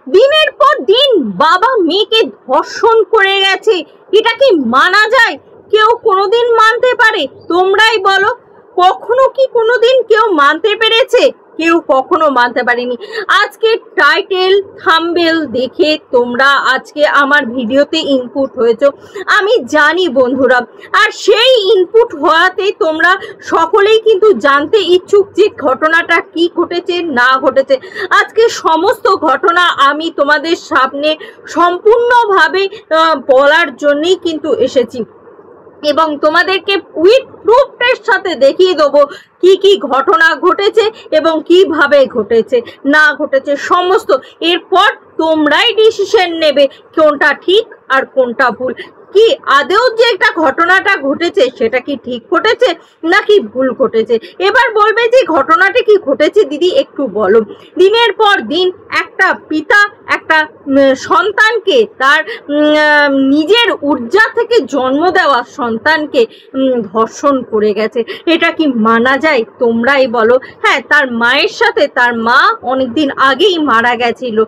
দিনের পর দিন বাবা মেয়েকে ধর্ষণ করে গেছে, এটা কি মানা যায়? কেউ কোনোদিন মানতে পারে? তোমরাই বলো, কখনো কি কোনোদিন কেউ মানতে পেরেছে? কেউ কখনো মানতে পারেনি। আজকে টাইটেল থাম্বনেল দেখে তোমরা আজকে আমার ভিডিওতে ইনপুট হয়েছো, আমি জানি বন্ধুরা। আর সেই ইনপুট হওয়াতে তোমরা সকলেই কিন্তু জানতে ইচ্ছুক যে ঘটনাটা কি ঘটেছে না ঘটেছে। আজকে সমস্ত ঘটনা আমি তোমাদের সামনে সম্পূর্ণভাবে বলার জন্যই কিন্তু এসেছি এবং তোমাদেরকে উইথ প্রুফের সাথে দেখিয়ে দেবো কি কি ঘটনা ঘটেছে এবং কিভাবে ঘটেছে না ঘটেছে সমস্ত। এরপর তোমরাই ডিসিশন নেবে কোনটা ঠিক আর কোনটা ভুল। কি আদেও যে একটা ঘটনাটা ঘটেছে সেটা কি ঠিক ঘটেছে নাকি ভুল ঘটেছে? এবার বলবে যে ঘটনাটা কি ঘটেছে দিদি একটু বলো। দিনের পর দিন একটা পিতা একটা সন্তানকে, তার নিজের ঊর্জা থেকে জন্ম দেওয়া সন্তানকে ধর্ষণ করে গেছে, এটা কি মানা যায়? তোমরাই বলো। হ্যাঁ, তার মায়ের সাথে, তার মা অনেকদিন আগেই মারা গেছিল।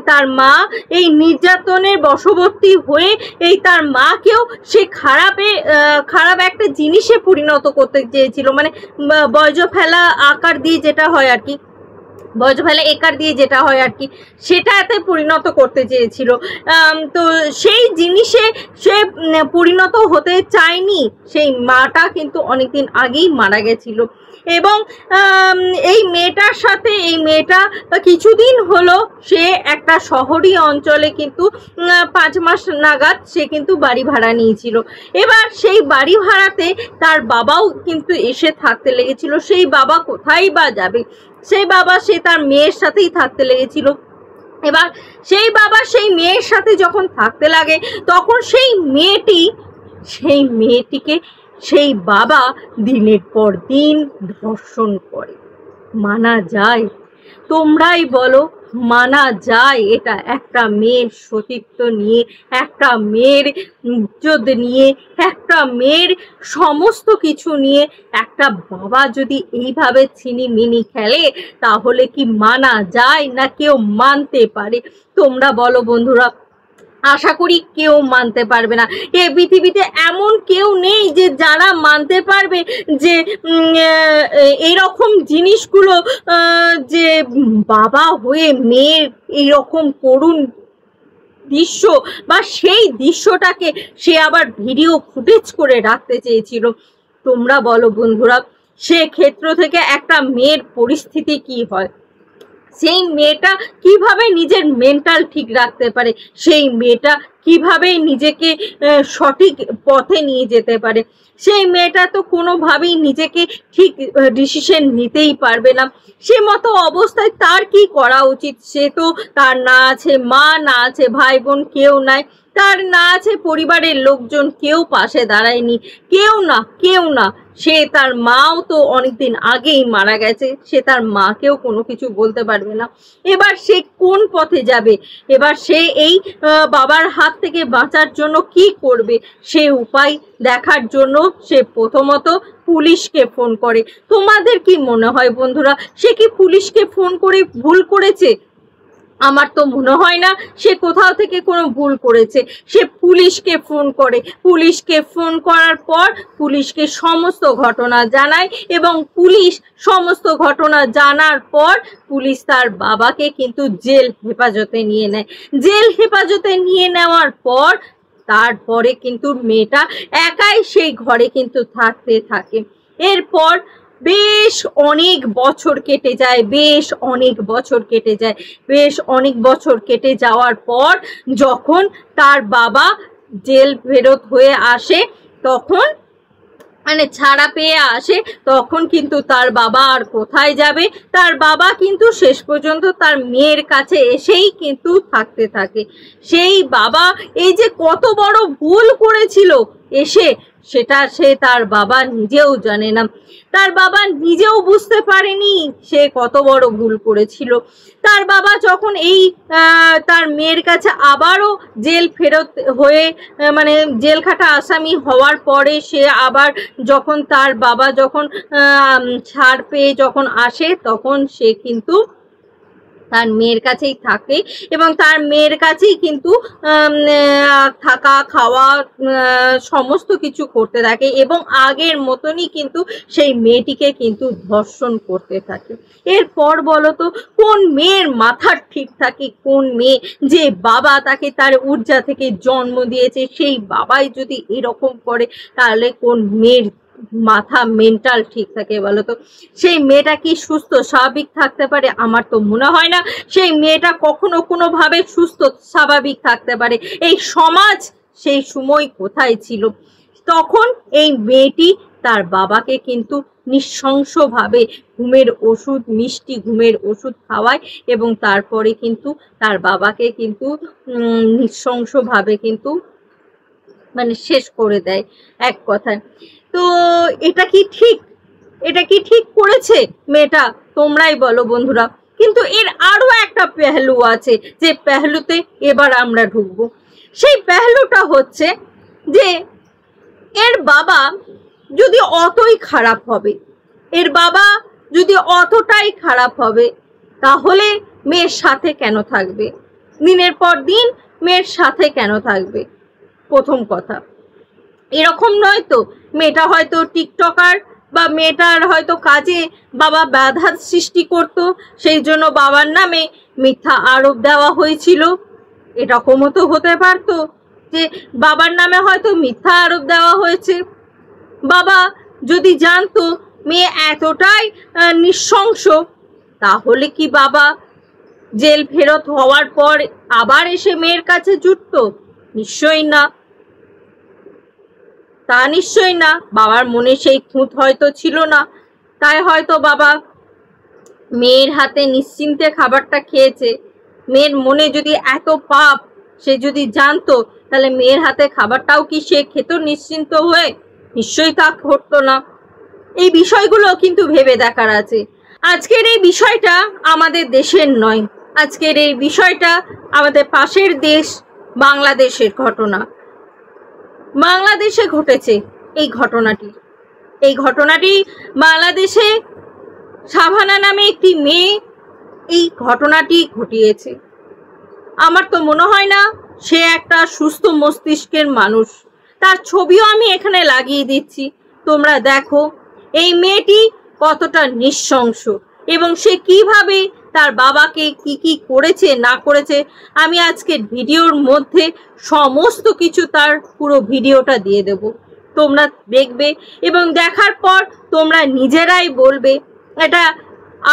তার মা এই নির্যাতনের বশবর্তী হয়ে এই তার মাকেও সে খারাপ একটা জিনিসে পরিণত করতে চেয়েছিল, মানে বর্জ্য ফেলা আকার দিয়ে যেটা হয় আর কি, বর্জ্য ফেলা একার দিয়ে যেটা হয় আর কি, সেটাতে পরিণত করতে চেয়েছিল। তো সেই জিনিসে সে পরিণত হতে চায়নি। সেই মাটা কিন্তু অনেকদিন আগেই মারা গেছিল এবং এই মেয়েটার সাথে এই মেয়েটা কিছুদিন হলো সে একটা শহরী অঞ্চলে কিন্তু 5 মাস নাগাদ সে কিন্তু বাড়ি ভাড়া নিয়েছিল। এবার সেই বাড়ি ভাড়াতে তার বাবাও কিন্তু এসে থাকতে লেগেছিল। সেই বাবা কোথায় বা যাবে? সেই বাবা সে তার মেয়ের সাথেই থাকতে লেগেছিল। এবার সেই বাবা সেই মেয়ের সাথে যখন থাকতে লাগে তখন সেই মেয়েটিকে সেই বাবা দিনের পর দিন ধর্ষণ করে। মানা যায়? তোমরাই বলো, মানা যায় এটা? একটা মেয়ের সতীত্ব নিয়ে, একটা মেয়ের ইজ্জত নিয়ে, একটা মেয়ের সমস্ত কিছু নিয়ে একটা বাবা যদি এইভাবে ছিনিমিনি খেলে তাহলে কি মানা যায় না কেউ মানতে পারে? তোমরা বলো বন্ধুরা। আশা করি কেউ মানতে পারবে না। এ পৃথিবীতে এমন কেউ নেই যে যারা মানতে পারবে যে এইরকম জিনিসগুলো, যে বাবা হয়ে মেয়ের এইরকম করুণ দৃশ্য বা সেই দৃশ্যটাকে সে আবার ভিডিও ফুটেজ করে রাখতে চেয়েছিল। তোমরা বলো বন্ধুরা, সে ক্ষেত্র থেকে একটা মেয়ের পরিস্থিতি কি হয়? সেই মেয়েটা কিভাবে নিজের মেন্টাল ঠিক রাখতে পারে? সেই মেয়েটা কিভাবে নিজেকে সঠিক পথে নিয়ে যেতে পারে? সেই মেয়েটা তো কোনোভাবেই নিজেকে ঠিক ডিসিশন নিতেই পারবে না। সে মতো অবস্থায় তার কি করা উচিত? সে তো, তার না আছে মা, না আছে ভাই বোন, কেউ নাই। তার না আছে পরিবারের লোকজন, কেউ পাশে দাঁড়ায়নি, কেউ না। সে তার মাও তো অনেকদিন আগেই মারা গেছে, সে তার মাকেও কোনো কিছু বলতে পারবে না। এবার সে কোন পথে যাবে? এবার সে এই বাবার হাত থেকে বাঁচার জন্য কি করবে? সে উপায় দেখার জন্য সে প্রথমত পুলিশকে ফোন করে। তোমাদের কি মনে হয় বন্ধুরা, সে কি পুলিশকে ফোন করে ভুল করেছে? আমার তো মনে হয় না সে কোথাও থেকে কোনো ভুল করেছে। সে পুলিশকে ফোন করে, পুলিশকে ফোন করার পর পুলিশকে সমস্ত ঘটনা জানায় এবং পুলিশ সমস্ত ঘটনা জানার পর পুলিশ তার বাবাকে কিন্তু জেল হেফাজতে নিয়ে নেয়। জেল হেফাজতে নিয়ে নেওয়ার পর তারপরে কিন্তু মেয়েটা একাই সেই ঘরে কিন্তু থাকতে থাকে। এরপর বেশ অনেক বছর কেটে যায়, বেশ অনেক বছর কেটে যাওয়ার পর যখন তার বাবা জেল ফেরত হয়ে আসে, তখন মানে ছাড়া পেয়ে আসে, তখন কিন্তু তার বাবা আর কোথায় যাবে? তার বাবা কিন্তু শেষ পর্যন্ত তার মেয়ের কাছে এসেই কিন্তু থাকতে থাকে। সেই বাবা এই যে কত বড় ভুল করেছিল এসে, সেটা সে তার বাবা নিজেও জানে না। তার বাবা নিজেও বুঝতে পারেনি সে কত বড় ভুল করেছিল। তার বাবা যখন এই তার মেয়ের কাছে আবারও জেল ফেরত হয়ে, মানে জেল খাটা আসামি হওয়ার পরে সে আবার যখন তার বাবা যখন ছাড় পেয়ে যখন আসে, তখন সে কিন্তু তার মেয়ের কাছেই থাকে এবং তার মেয়ের কাছেই কিন্তু থাকা খাওয়া সমস্ত কিছু করতে থাকে এবং আগের মতনই কিন্তু সেই মেয়েটিকে কিন্তু ধর্ষণ করতে থাকে। এরপর বলো তো কোন মেয়ের মাথার ঠিক থাকে, কোন মেয়ে যে বাবা তাকে তার ঊর্জা থেকে জন্ম দিয়েছে সেই বাবাই যদি এরকম করে, তাহলে কোন মেয়ের মাথা মেন্টাল ঠিক থাকে বলো তো? সেই মেয়েটা কি সুস্থ স্বাভাবিক থাকতে পারে? আমার তো মনে হয় না সেই মেয়েটা কখনো কোনোভাবে সুস্থ স্বাভাবিক থাকতে পারে। এই সমাজ সেই সময় কোথায় ছিল? তখন এই মেয়েটি তার বাবাকে কিন্তু নৃশংসভাবে ঘুমের ওষুধ, মিষ্টি ঘুমের ওষুধ খাওয়ায় এবং তারপরে কিন্তু তার বাবাকে কিন্তু নৃশংসভাবে কিন্তু মানে শেষ করে দেয় এক কথায়। তো এটা কি ঠিক? এটা কি ঠিক করেছে মেয়েটা? তোমরাই বলো বন্ধুরা। কিন্তু এর আরো একটা পেহলু আছে, যে পেহলুতে এবার আমরা ঢুকবো। সেই পেহলুটা হচ্ছে যে এর বাবা যদি অতই খারাপ হবে, এর বাবা যদি অতটাই খারাপ হবে, তাহলে মেয়ের সাথে কেন থাকবে? দিনের পর দিন মেয়ের সাথে কেন থাকবে? প্রথম কথা, এরকম নয় তো মেয়েটা হয়তো টিকটকার বা মেয়েটার হয়তো কাজে বাবা বাধা সৃষ্টি করত, সেই জন্য বাবার নামে মিথ্যা আরোপ দেওয়া হয়েছিল। এরকমও তো হতে পারতো যে বাবার নামে হয়তো মিথ্যা আরোপ দেওয়া হয়েছে। বাবা যদি জানতো মেয়ে এতটাই নৃশংস, তাহলে কি বাবা জেল ফেরত হওয়ার পর আবার এসে মেয়ের কাছে জুটতো? নিশ্চয়ই না, তা নিশ্চয়ই না। বাবার মনে সেই খুঁত হয়তো ছিল না, তাই হয়তো বাবা মেয়ের হাতে নিশ্চিন্তে খাবারটা খেয়েছে। মেয়ের মনে যদি এত পাপ সে যদি জানতো, তাহলে মেয়ের হাতে খাবারটাও কি সে খেত নিশ্চিন্ত হয়ে? নিশ্চয়ই তা ঘটতো না। এই বিষয়গুলো কিন্তু ভেবে দেখার আছে। আজকের এই বিষয়টা আমাদের দেশের নয়, আজকের এই বিষয়টা আমাদের পাশের দেশ বাংলাদেশের ঘটনা। বাংলাদেশে ঘটেছে এই ঘটনাটি। এই ঘটনাটি বাংলাদেশে শাবানা নামে একটি মেয়ে এই ঘটনাটি ঘটিয়েছে। আমার তো মনে হয় না সে একটা সুস্থ মস্তিষ্কের মানুষ। তার ছবিও আমি এখানে লাগিয়ে দিচ্ছি, তোমরা দেখো এই মেয়েটি কতটা নৃশংস এবং সে কিভাবে তার বাবাকে কি কি করেছে না করেছে। আমি আজকের ভিডিওর মধ্যে সমস্ত কিছু তার পুরো ভিডিওটা দিয়ে দেব, তোমরা দেখবে এবং দেখার পর তোমরা নিজেরাই বলবে এটা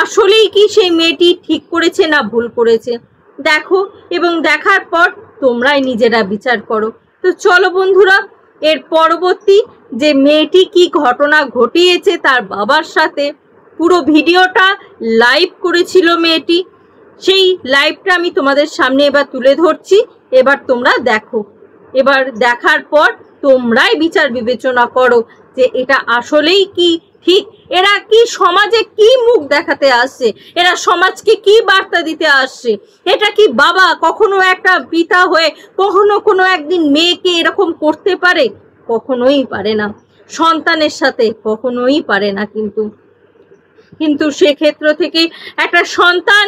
আসলেই কি সেই মেয়েটি ঠিক করেছে না ভুল করেছে। দেখো এবং দেখার পর তোমরাই নিজেরা বিচার করো। তো চলো বন্ধুরা, এর পরবর্তী যে মেয়েটি কি ঘটনা ঘটিয়েছে তার বাবার সাথে, পুরো ভিডিওটা লাইভ করেছিল মেয়েটি, সেই লাইভটা আমি তোমাদের সামনে এবার তুলে ধরছি। এবার তোমরা দেখো, এবার দেখার পর তোমরাই বিচার বিবেচনা করো যে এটা আসলেই কি ঠিক। এরা কি সমাজে কি মুখ দেখাতে আসছে, এরা সমাজকে কি বার্তা দিতে আসছে? এটা কি বাবা কখনো একটা পিতা হয়ে কখনো কোনো একদিন মেয়েকে এরকম করতে পারে? কখনোই পারে না, সন্তানের সাথে কখনোই পারে না। কিন্তু সেক্ষেত্র থেকে একটা সন্তান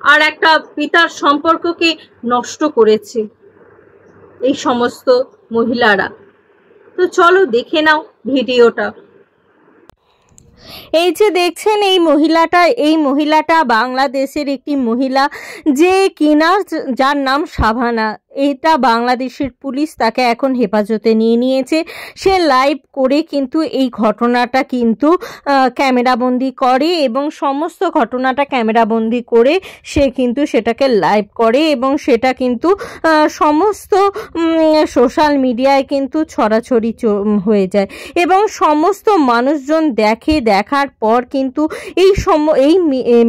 আর একটা পিতার সম্পর্ককে নষ্ট করেছে এই সমস্ত মহিলারা। তো চলো দেখে নাও ভিডিওটা। এই যে দেখছেন এই মহিলাটা বাংলাদেশের একটি মহিলা, যে কিনা যার নাম শাবানা। এটা বাংলাদেশের পুলিশ তাকে এখন হেফাজতে নিয়ে নিয়েছে। সে লাইভ করে কিন্তু এই ঘটনাটা কিন্তু ক্যামেরাবন্দি করে এবং সমস্ত ঘটনাটা ক্যামেরাবন্দি করে সে কিন্তু সেটাকে লাইভ করে এবং সেটা কিন্তু সমস্ত সোশ্যাল মিডিয়ায় কিন্তু ছড়াছড়ি হয়ে যায় এবং সমস্ত মানুষজন দেখার পর কিন্তু এই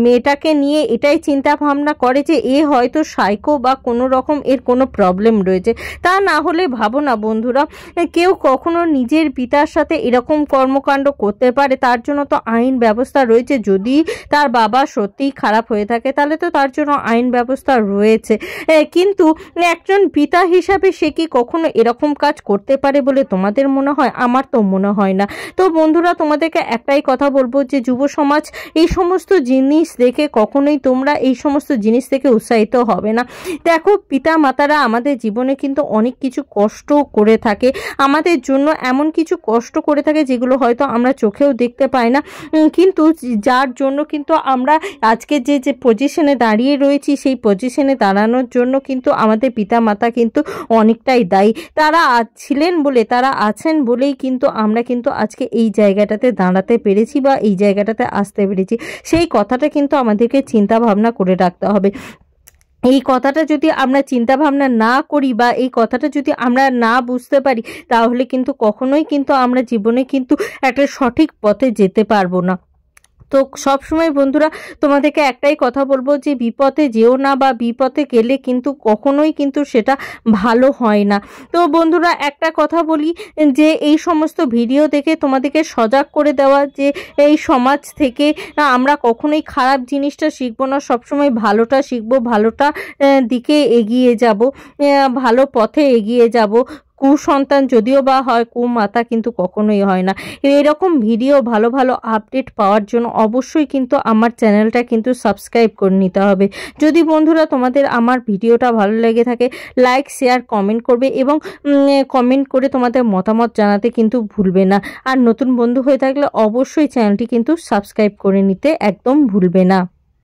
মেয়েটাকে নিয়ে এটাই চিন্তা ভাবনা করে যে এ হয়তো সাইকো বা কোনো রকম এর কোনো প্রবলেম রয়েছে। তা না হলে ভাবো না বন্ধুরা, কেউ কখনো নিজের পিতার সাথে এরকম কর্মকাণ্ড করতে পারে? তার জন্য তো আইন ব্যবস্থা রয়েছে। যদি তার বাবা সত্যিই খারাপ হয়ে থাকে তাহলে তো তার জন্য আইন ব্যবস্থা রয়েছে, কিন্তু একজন পিতা হিসাবে সে কি কখনো এরকম কাজ করতে পারে বলে তোমাদের মনে হয়? আমার তো মনে হয় না। তো বন্ধুরা, তোমাদেরকে একটাই কথা বলবো যে যুব সমাজ এই সমস্ত জিনিস দেখে কখনোই তোমরা এই সমস্ত জিনিস থেকে উৎসাহিত হবে না। দেখো, পিতা মাতারা আমাদের জীবনে কিন্তু অনেক কিছু কষ্ট করে থাকে, আমাদের জন্য এমন কিছু কষ্ট করে থাকে যেগুলো হয়তো আমরা চোখেও দেখতে পাই না, কিন্তু যার জন্য কিন্তু আমরা আজকে যে পজিশনে দাঁড়িয়ে রয়েছি সেই পজিশনে দাঁড়ানোর জন্য কিন্তু আমাদের পিতা মাতা কিন্তু অনেকটাই দায়ী। তারা ছিলেন বলে, তারা আছেন বলেই কিন্তু আমরা কিন্তু আজকে এই জায়গাটাতে দাঁড়াতে পেরেছি বা এই জায়গাটাতে আসতে পেরেছি। সেই কথাটা কিন্তু আমাদেরকে চিন্তা ভাবনা করে রাখতে হবে। এই কথাটা যদি আমরা চিন্তা ভাবনা না করি বা এই কথাটা যদি আমরা না বুঝতে পারি, তাহলে কিন্তু কখনোই কিন্তু আমরা জীবনে কিন্তু একটা সঠিক পথে যেতে পারবো না। তো সবসময় বন্ধুরা, তোমাদেরকে একটাই কথা বলবো যে বিপদে যেও না, বা বিপদে গেলে কিন্তু কখনোই কিন্তু সেটা ভালো হয় না। তো বন্ধুরা, একটা কথা বলি যে এই সমস্ত ভিডিও দেখে তোমাদেরকে সজাগ করে দেওয়া যে এই সমাজ থেকে আমরা কখনোই খারাপ জিনিসটা শিখবো না, সবসময় ভালোটা শিখবো, ভালোটা দিকে এগিয়ে যাব, ভালো পথে এগিয়ে যাব। কুসন্তান যদিও বা হয়, কুমাতা কিন্তু কখনোই হয় না। এরকম ভিডিও ভালো ভালো আপডেট পাওয়ার জন্য অবশ্যই কিন্তু আমার চ্যানেলটা কিন্তু সাবস্ক্রাইব করে নিতে হবে। যদি বন্ধুরা তোমাদের আমার ভিডিওটা ভালো লেগে থাকে, লাইক শেয়ার কমেন্ট করবে এবং কমেন্ট করে তোমাদের মতামত জানাতে কিন্তু ভুলবে না। আর নতুন বন্ধু হয়ে থাকলে অবশ্যই চ্যানেলটি কিন্তু সাবস্ক্রাইব করে নিতে একদম ভুলবে না।